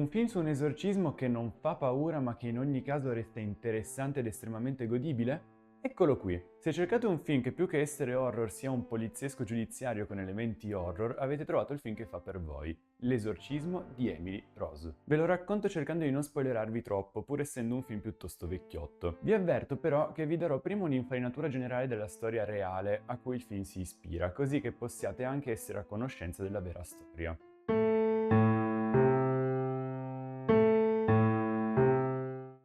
Un film su un esorcismo che non fa paura ma che in ogni caso resta interessante ed estremamente godibile? Eccolo qui! Se cercate un film che più che essere horror sia un poliziesco giudiziario con elementi horror, avete trovato il film che fa per voi, L'esorcismo di Emily Rose. Ve lo racconto cercando di non spoilerarvi troppo, pur essendo un film piuttosto vecchiotto. Vi avverto però che vi darò prima un'infarinatura generale della storia reale a cui il film si ispira, così che possiate anche essere a conoscenza della vera storia.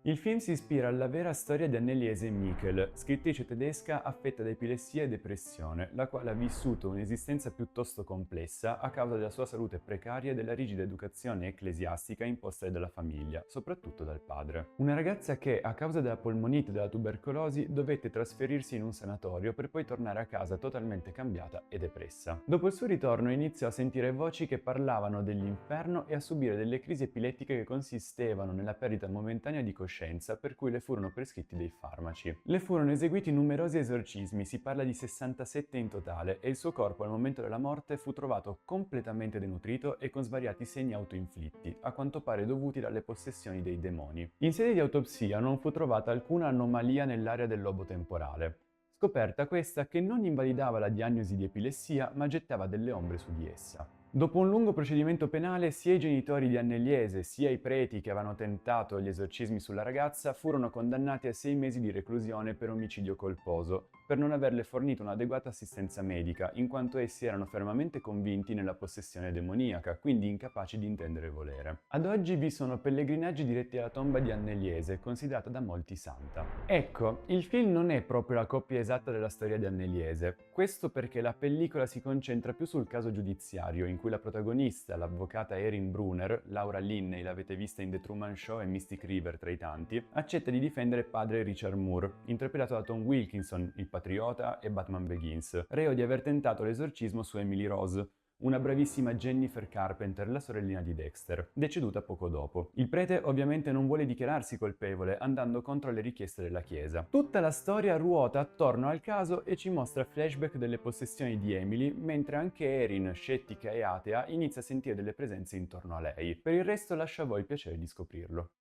Il film si ispira alla vera storia di Anneliese Michel, scrittrice tedesca affetta da epilessia e depressione, la quale ha vissuto un'esistenza piuttosto complessa a causa della sua salute precaria e della rigida educazione ecclesiastica imposta dalla famiglia, soprattutto dal padre. Una ragazza che, a causa della polmonite e della tubercolosi, dovette trasferirsi in un sanatorio per poi tornare a casa totalmente cambiata e depressa. Dopo il suo ritorno iniziò a sentire voci che parlavano dell'inferno e a subire delle crisi epilettiche che consistevano nella perdita momentanea di coscienza, per cui le furono prescritti dei farmaci. Le furono eseguiti numerosi esorcismi, si parla di 67 in totale, e il suo corpo al momento della morte fu trovato completamente denutrito e con svariati segni autoinflitti, a quanto pare dovuti dalle possessioni dei demoni. In sede di autopsia non fu trovata alcuna anomalia nell'area del lobo temporale. Scoperta questa che non invalidava la diagnosi di epilessia, ma gettava delle ombre su di essa. Dopo un lungo procedimento penale, sia i genitori di Anneliese sia i preti che avevano tentato gli esorcismi sulla ragazza furono condannati a 6 mesi di reclusione per omicidio colposo, per non averle fornito un'adeguata assistenza medica, in quanto essi erano fermamente convinti nella possessione demoniaca, quindi incapaci di intendere e volere. Ad oggi vi sono pellegrinaggi diretti alla tomba di Anneliese, considerata da molti santa. Ecco, il film non è proprio la copia esatta della storia di Anneliese, questo perché la pellicola si concentra più sul caso giudiziario, in cui la protagonista, l'avvocata Erin Brunner, Laura Linney l'avete vista in The Truman Show e Mystic River tra i tanti, accetta di difendere padre Richard Moore, interpretato da Tom Wilkinson, il Patriota e Batman Begins, reo di aver tentato l'esorcismo su Emily Rose, una bravissima Jennifer Carpenter, la sorellina di Dexter, deceduta poco dopo. Il prete ovviamente non vuole dichiararsi colpevole, andando contro le richieste della Chiesa. Tutta la storia ruota attorno al caso e ci mostra flashback delle possessioni di Emily, mentre anche Erin, scettica e atea, inizia a sentire delle presenze intorno a lei. Per il resto lascio a voi il piacere di scoprirlo.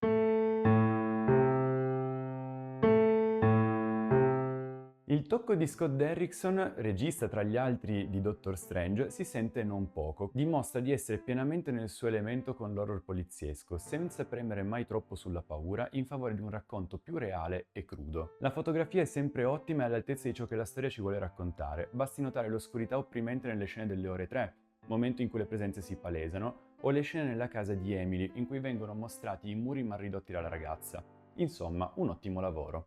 Il tocco di Scott Derrickson, regista tra gli altri di Doctor Strange, si sente non poco. Dimostra di essere pienamente nel suo elemento con l'horror poliziesco, senza premere mai troppo sulla paura, in favore di un racconto più reale e crudo. La fotografia è sempre ottima e all'altezza di ciò che la storia ci vuole raccontare. Basti notare l'oscurità opprimente nelle scene delle ore 3, momento in cui le presenze si palesano, o le scene nella casa di Emily, in cui vengono mostrati i muri mal ridotti dalla ragazza. Insomma, un ottimo lavoro.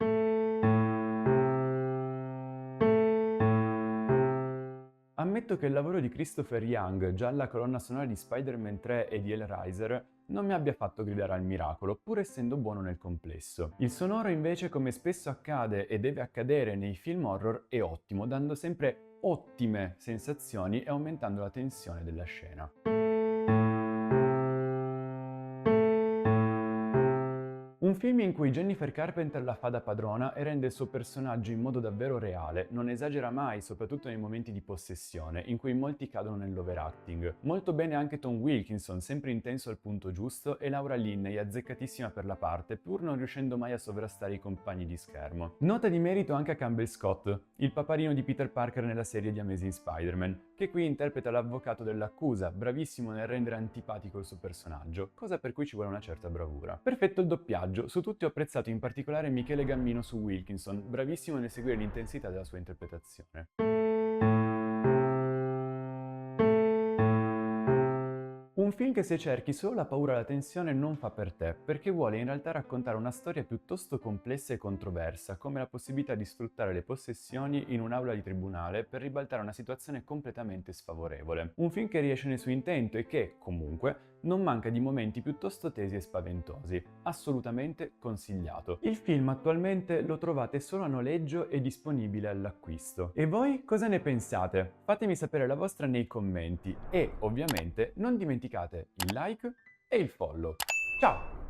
Ammetto che il lavoro di Christopher Young, già alla colonna sonora di Spider-Man 3 e di Hellraiser, non mi abbia fatto gridare al miracolo, pur essendo buono nel complesso. Il sonoro invece, come spesso accade e deve accadere nei film horror, è ottimo, dando sempre ottime sensazioni e aumentando la tensione della scena. Un film in cui Jennifer Carpenter la fa da padrona e rende il suo personaggio in modo davvero reale, non esagera mai, soprattutto nei momenti di possessione, in cui molti cadono nell'overacting. Molto bene anche Tom Wilkinson, sempre intenso al punto giusto, e Laura Linney, azzeccatissima per la parte, pur non riuscendo mai a sovrastare i compagni di schermo. Nota di merito anche a Campbell Scott, il paparino di Peter Parker nella serie di Amazing Spider-Man, che qui interpreta l'avvocato dell'accusa, bravissimo nel rendere antipatico il suo personaggio, cosa per cui ci vuole una certa bravura. Perfetto il doppiaggio. Su tutti ho apprezzato in particolare Michele Gammino su Wilkinson, bravissimo nel seguire l'intensità della sua interpretazione. Un film che se cerchi solo la paura e la tensione non fa per te, perché vuole in realtà raccontare una storia piuttosto complessa e controversa, come la possibilità di sfruttare le possessioni in un'aula di tribunale per ribaltare una situazione completamente sfavorevole. Un film che riesce nel suo intento e che, comunque, non manca di momenti piuttosto tesi e spaventosi. Assolutamente consigliato. Il film attualmente lo trovate solo a noleggio e disponibile all'acquisto. E voi cosa ne pensate? Fatemi sapere la vostra nei commenti e, ovviamente, non dimenticate il like e il follow. Ciao!